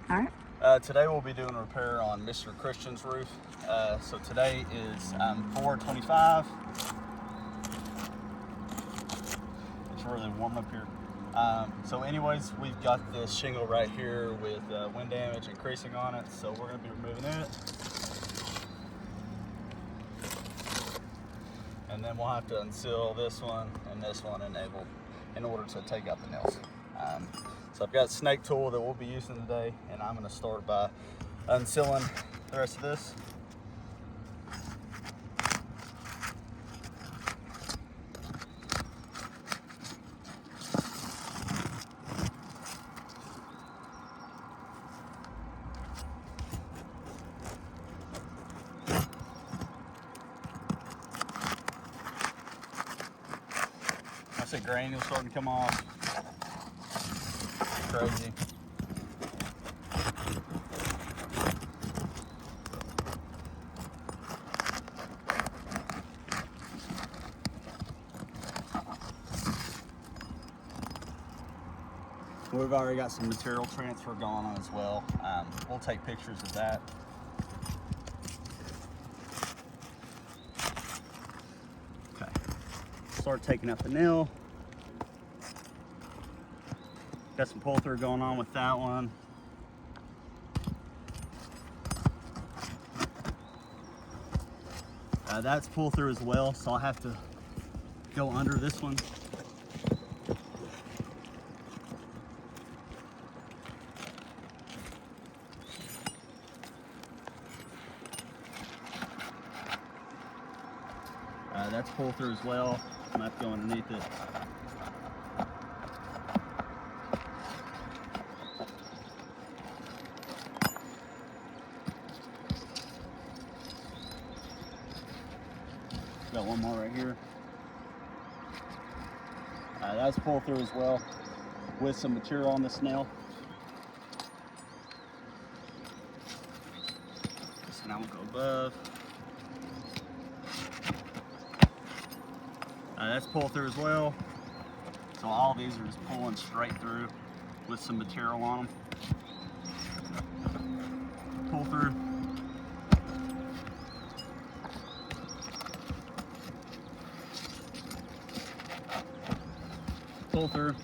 All right. Today we'll be doing a repair on Mr. Christian's roof. So today is 4/25. It's really warm up here. So anyways, we've got this shingle right here with wind damage and creasing on it. So we're going to be removing it. And then we'll have to unseal this one and this one in order to take out the nails. So I've got a snake tool that we'll be using today, and I'm going to start by unsealing the rest of this. I see granules starting to come off. Crazy. We've already got some material transfer going on as well. We'll take pictures of that. Okay. Start taking out the nail. Got some pull through going on with that one. That's pull through as well, so I'll have to go under this one. That's pull through as well. I'm gonna have to go underneath it. Got one more right here. That's pull through as well with some material on this nail. So now we'll go above. That's pull through as well. So all of these are just pulling straight through with some material on them. Pull through. Pull through.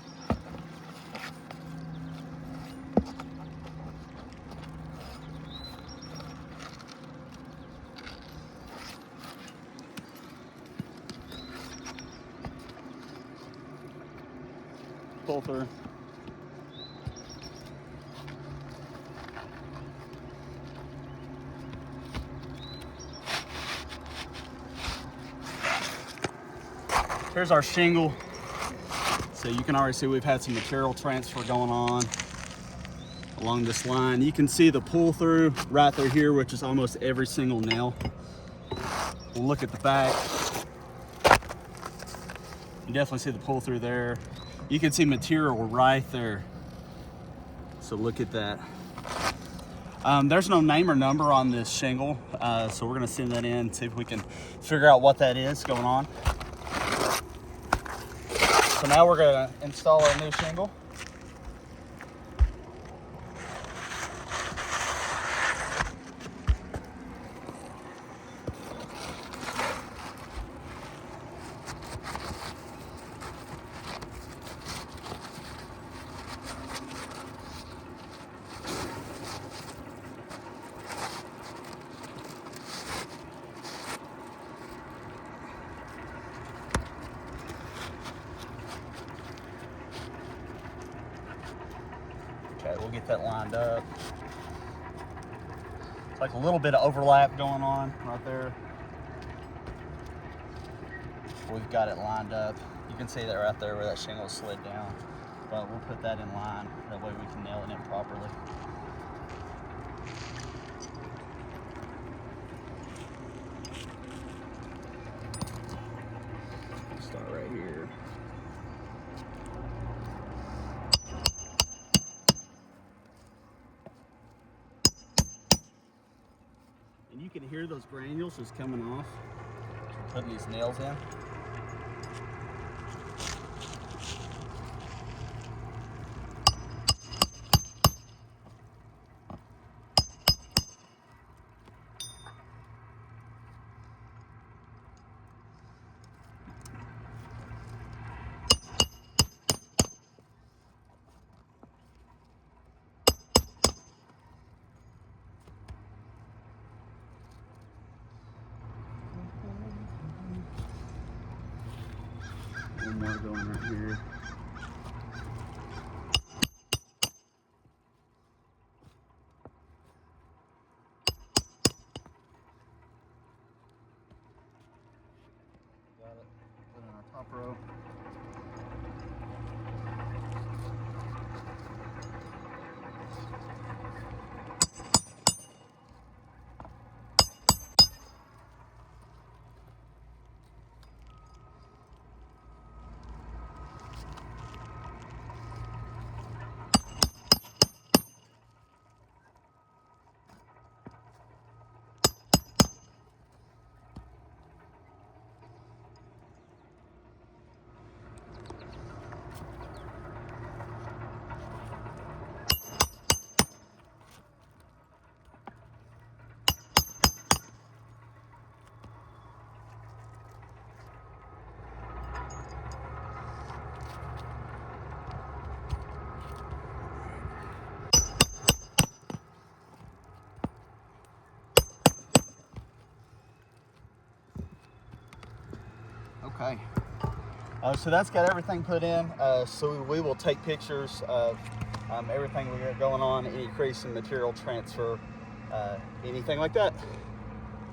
Pull through. Here's our shingle. So you can already see we've had some material transfer going on along this line. You can see the pull through right through here, which is almost every single nail. We'll look at the back. You definitely see the pull through there. You can see material right there. So look at that. There's no name or number on this shingle, so we're gonna send that in, see if we can figure out what that is going on. So now we're gonna install our new shingle. Okay, we'll get that lined up. It's like a little bit of overlap going on right there. We've got it lined up. You can see that right there where that shingle slid down. But we'll put that in line. That way we can nail it in properly. Start right here. And you can hear those granules just coming off. Putting these nails in. going right here. Got it. Put in our top row. Okay, so that's got everything put in. So we will take pictures of everything we got going on, any crease in material transfer, anything like that.